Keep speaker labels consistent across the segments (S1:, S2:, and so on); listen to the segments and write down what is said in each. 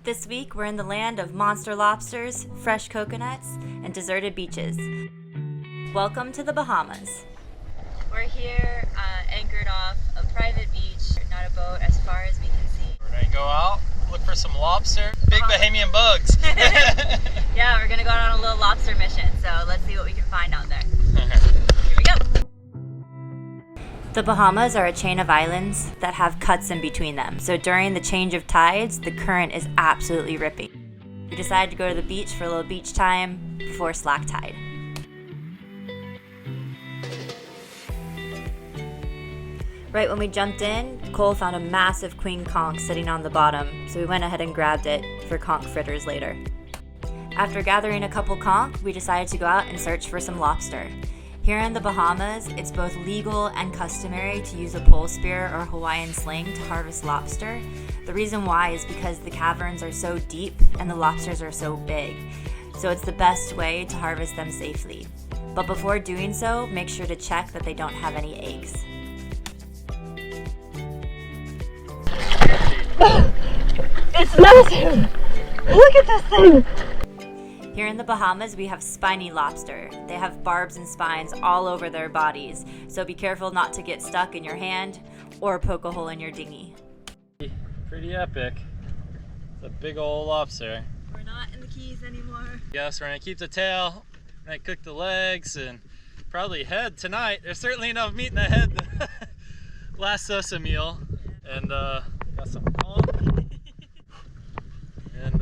S1: This week, we're in the land of monster lobsters, fresh coconuts, and deserted beaches. Welcome to the Bahamas. We're here anchored off a private beach, not a boat, as far as we can see.
S2: We're gonna go out, look for some lobster, big Bahamian bugs.
S1: Yeah, we're gonna go on a little lobster mission, so let's see what we can find out there. Here we go. The Bahamas are a chain of islands that have cuts in between them, so during the change of tides, the current is absolutely ripping. We decided to go to the beach for a little beach time before slack tide. Right when we jumped in, Cole found a massive queen conch sitting on the bottom, so we went ahead and grabbed it for conch fritters later. After gathering a couple conch, we decided to go out and search for some lobster. Here in the Bahamas, it's both legal and customary to use a pole spear or Hawaiian sling to harvest lobster. The reason why is because the caverns are so deep and the lobsters are so big, so it's the best way to harvest them safely. But before doing so, make sure to check that they don't have any eggs.
S3: It's massive! Look at this thing!
S1: Here in the Bahamas, we have spiny lobster. They have barbs and spines all over their bodies, so be careful not to get stuck in your hand or poke a hole in your dinghy.
S2: Pretty epic. It's a big old lobster.
S1: We're not in the Keys anymore.
S2: Yes, we're gonna keep the tail, we're gonna cook the legs, and probably head tonight. There's certainly enough meat in the head to last us a meal. And got some conch. And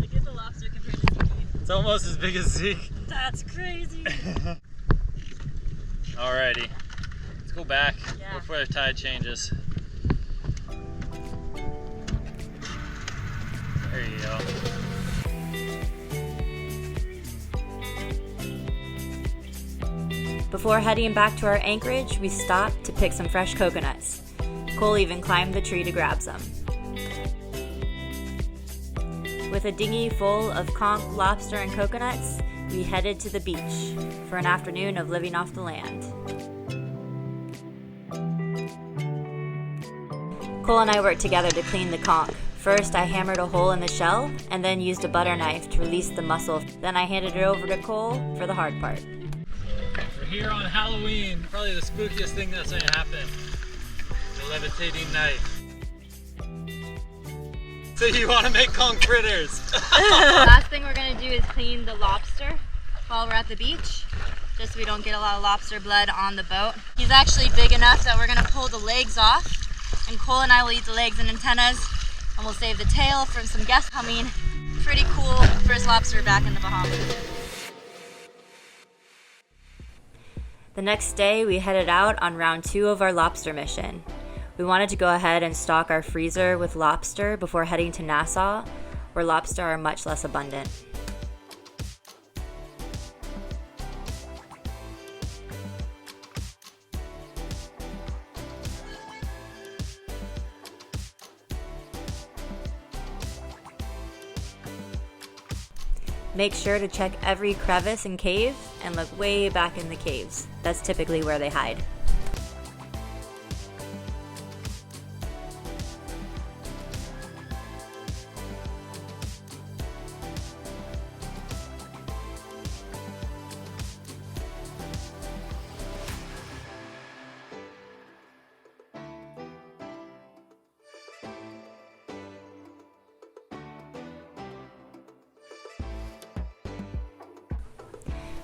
S1: Look at the lobster compared to Zeke.
S2: it's almost as big as Zeke.
S1: That's crazy.
S2: Alrighty, let's go back
S1: Yeah.
S2: before the tide changes. There you go.
S1: Before heading back to our anchorage, we stopped to pick some fresh coconuts. Cole even climbed the tree to grab some. With a dinghy full of conch, lobster, and coconuts, we headed to the beach for an afternoon of living off the land. Cole and I worked together to clean the conch. First, I hammered a hole in the shell and then used a butter knife to release the muscle. Then I handed it over to Cole for the hard part.
S2: We're here on Halloween, probably the spookiest thing that's going to happen. The levitating knife. So you want to make conch fritters?
S1: Last thing we're going to do is clean the lobster while we're at the beach, just so we don't get a lot of lobster blood on the boat. He's actually big enough that we're going to pull the legs off, and Cole and I will eat the legs and antennas, and we'll save the tail from some guests coming. Pretty cool first lobster back in the Bahamas. The next day, we headed out on round 2 of our lobster mission. We wanted to go ahead and stock our freezer with lobster before heading to Nassau, where lobster are much less abundant. Make sure to check every crevice and cave and look way back in the caves. That's typically where they hide.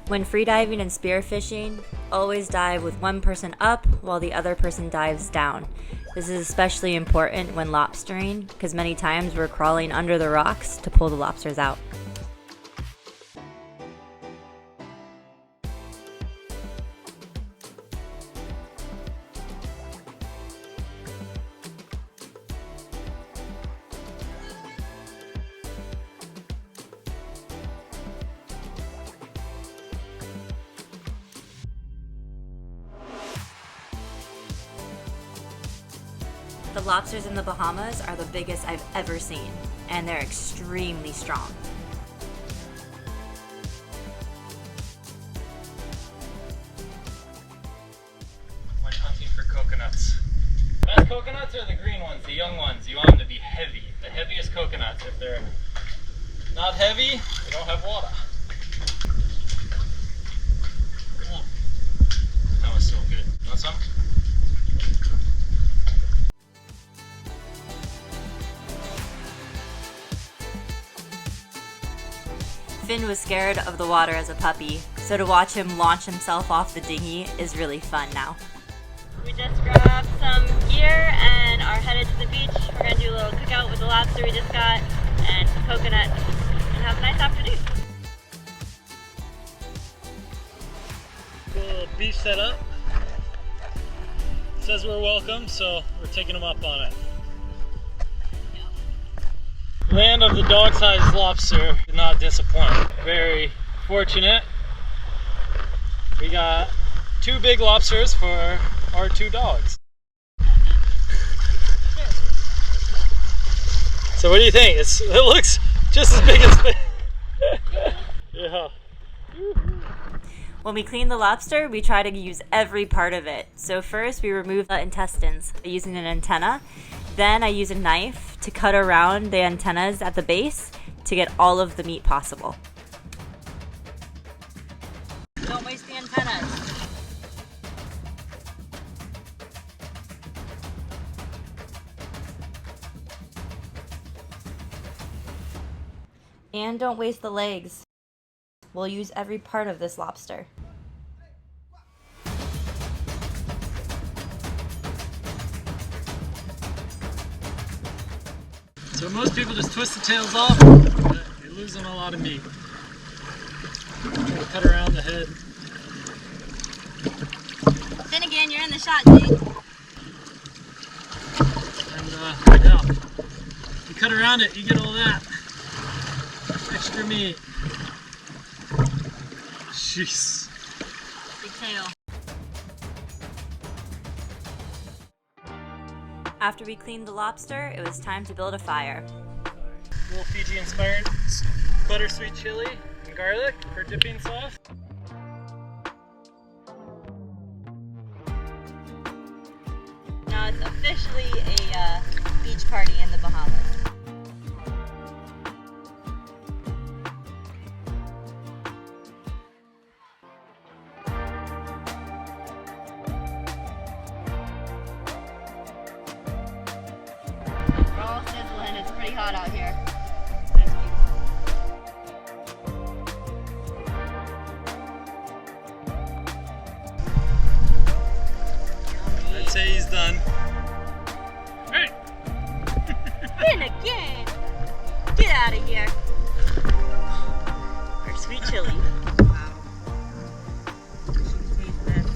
S1: When freediving and spearfishing, always dive with one person up while the other person dives down. This is especially important when lobstering, because many times we're crawling under the rocks to pull the lobsters out. The lobsters in the Bahamas are the biggest I've ever seen, and they're extremely strong.
S2: When hunting for coconuts. Best coconuts are the green ones, the young ones. You want them to be heavy. The heaviest coconuts. If they're not heavy, they don't have water. That was so good. Want some?
S1: Finn was scared of the water as a puppy, so to watch him launch himself off the dinghy is really fun now. We just grabbed some gear and are headed to the beach. We're going to do a little cookout with the lobster we just got and some coconuts and have a nice afternoon.
S2: Cool beach setup. Says we're welcome, so we're taking them up on it. Land of the dog-sized lobster did not disappoint. Very fortunate. We got 2 big lobsters for our 2 dogs. So what do you think? It looks just as big as yeah.
S1: When we clean the lobster, we try to use every part of it. So first we remove the intestines using an antenna. Then I use a knife to cut around the antennas at the base to get all of the meat possible. Don't waste the antennas. And don't waste the legs. We'll use every part of this lobster.
S2: So most people just twist the tails off, but you're losing a lot of meat. Cut around the head.
S1: Then again, you're in the shot, Jake.
S2: And yeah, you cut around it, you get all that extra meat. Jeez.
S1: Big tail. After we cleaned the lobster, it was time to build a fire.
S2: A little Fiji-inspired butter sweet chili and garlic for dipping sauce.
S1: Now it's officially a beach party in the Bahamas. We're all sizzling, it's pretty hot out here. It's beautiful.
S2: I'd say he's done. Hey!
S1: Finn again! Get out of here! Our sweet chili. Wow. Taste this.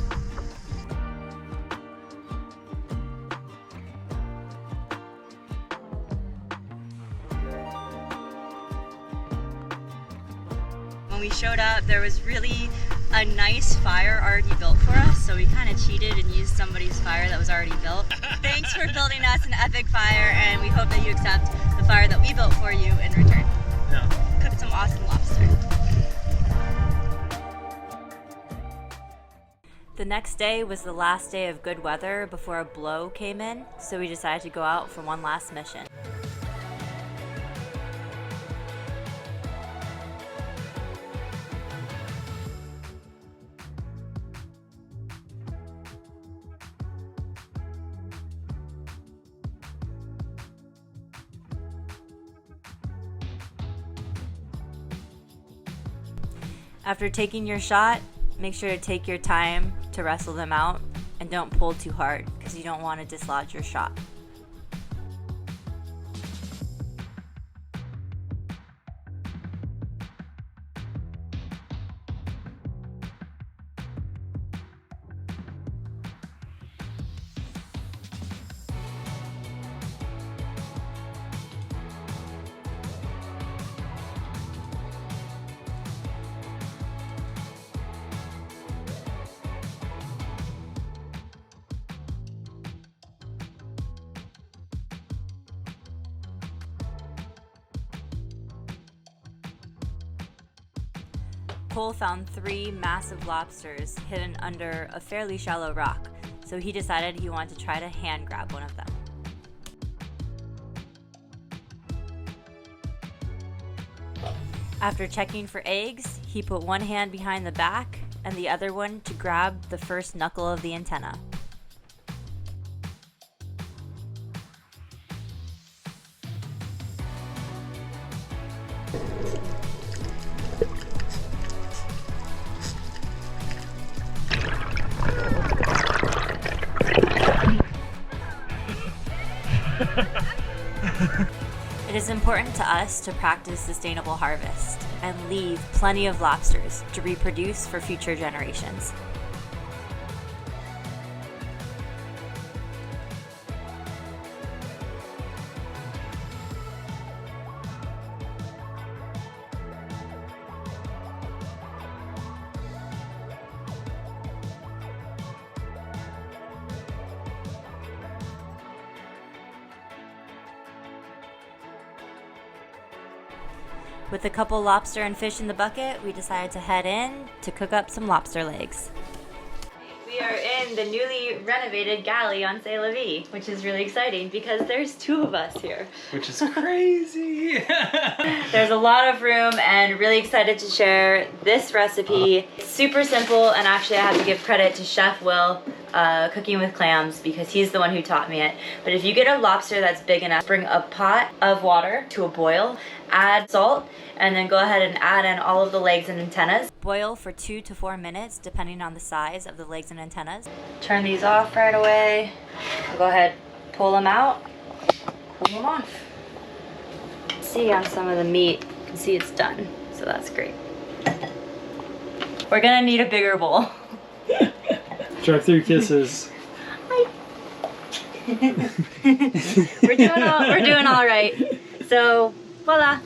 S1: When we showed up, there was really a nice fire already built for us, so we kind of cheated and used somebody's fire that was already built. Thanks for building us an epic fire, and we hope that you accept the fire that we built for you in return.
S2: Yeah.
S1: Cooked some awesome lobster. The next day was the last day of good weather before a blow came in, so we decided to go out for one last mission. After taking your shot, make sure to take your time to wrestle them out and don't pull too hard because you don't want to dislodge your shot. Cole found 3 massive lobsters hidden under a fairly shallow rock, so he decided he wanted to try to hand grab one of them. After checking for eggs, he put one hand behind the back and the other one to grab the first knuckle of the antenna. It is important to us to practice sustainable harvest and leave plenty of lobsters to reproduce for future generations. With a couple lobster and fish in the bucket, we decided to head in to cook up some lobster legs. We are in the newly renovated galley on C'est La Vie, which is really exciting because there's 2 of us here.
S2: Which is crazy.
S1: There's a lot of room and really excited to share this recipe. It's super simple, and actually I have to give credit to Chef Will, cooking with clams, because he's the one who taught me it. But if you get a lobster that's big enough, bring a pot of water to a boil, add salt, and then go ahead and add in all of the legs and antennas. Boil for 2 to 4 minutes, depending on the size of the legs and antennas. Turn these off right away. Go ahead, pull them out, pull them off. See on some of the meat, you can see it's done, so that's great. We're gonna need a bigger bowl.
S2: Drive-through kisses.
S1: We're doing all right. So, voila.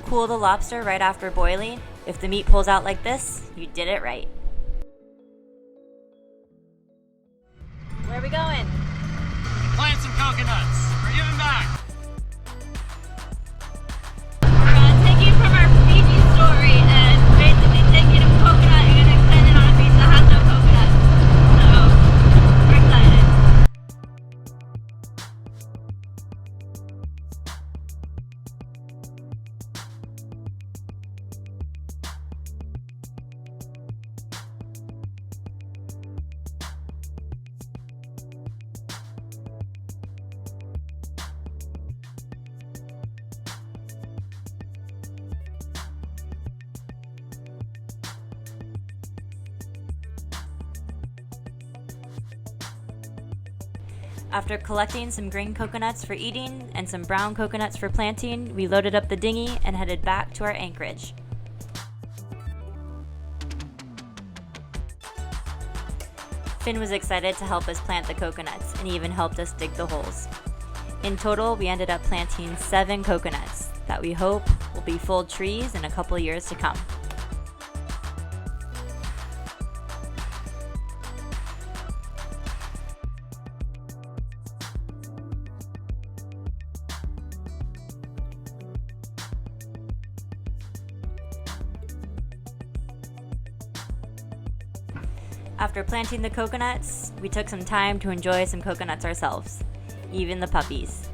S1: Cool the lobster right after boiling. If the meat pulls out like this, you did it right. Where are we going?
S2: Plant some coconuts. We're giving back.
S1: We're gonna take you from our Fiji story and basically take you to coconut and gonna extend it on a piece that has no coconut. So, we're excited. After collecting some green coconuts for eating and some brown coconuts for planting, we loaded up the dinghy and headed back to our anchorage. Finn was excited to help us plant the coconuts and even helped us dig the holes. In total, we ended up planting 7 coconuts that we hope will be full trees in a couple years to come. After planting the coconuts, we took some time to enjoy some coconuts ourselves, even the puppies.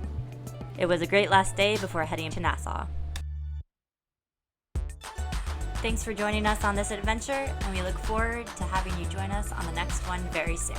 S1: It was a great last day before heading to Nassau. Thanks for joining us on this adventure, and we look forward to having you join us on the next one very soon.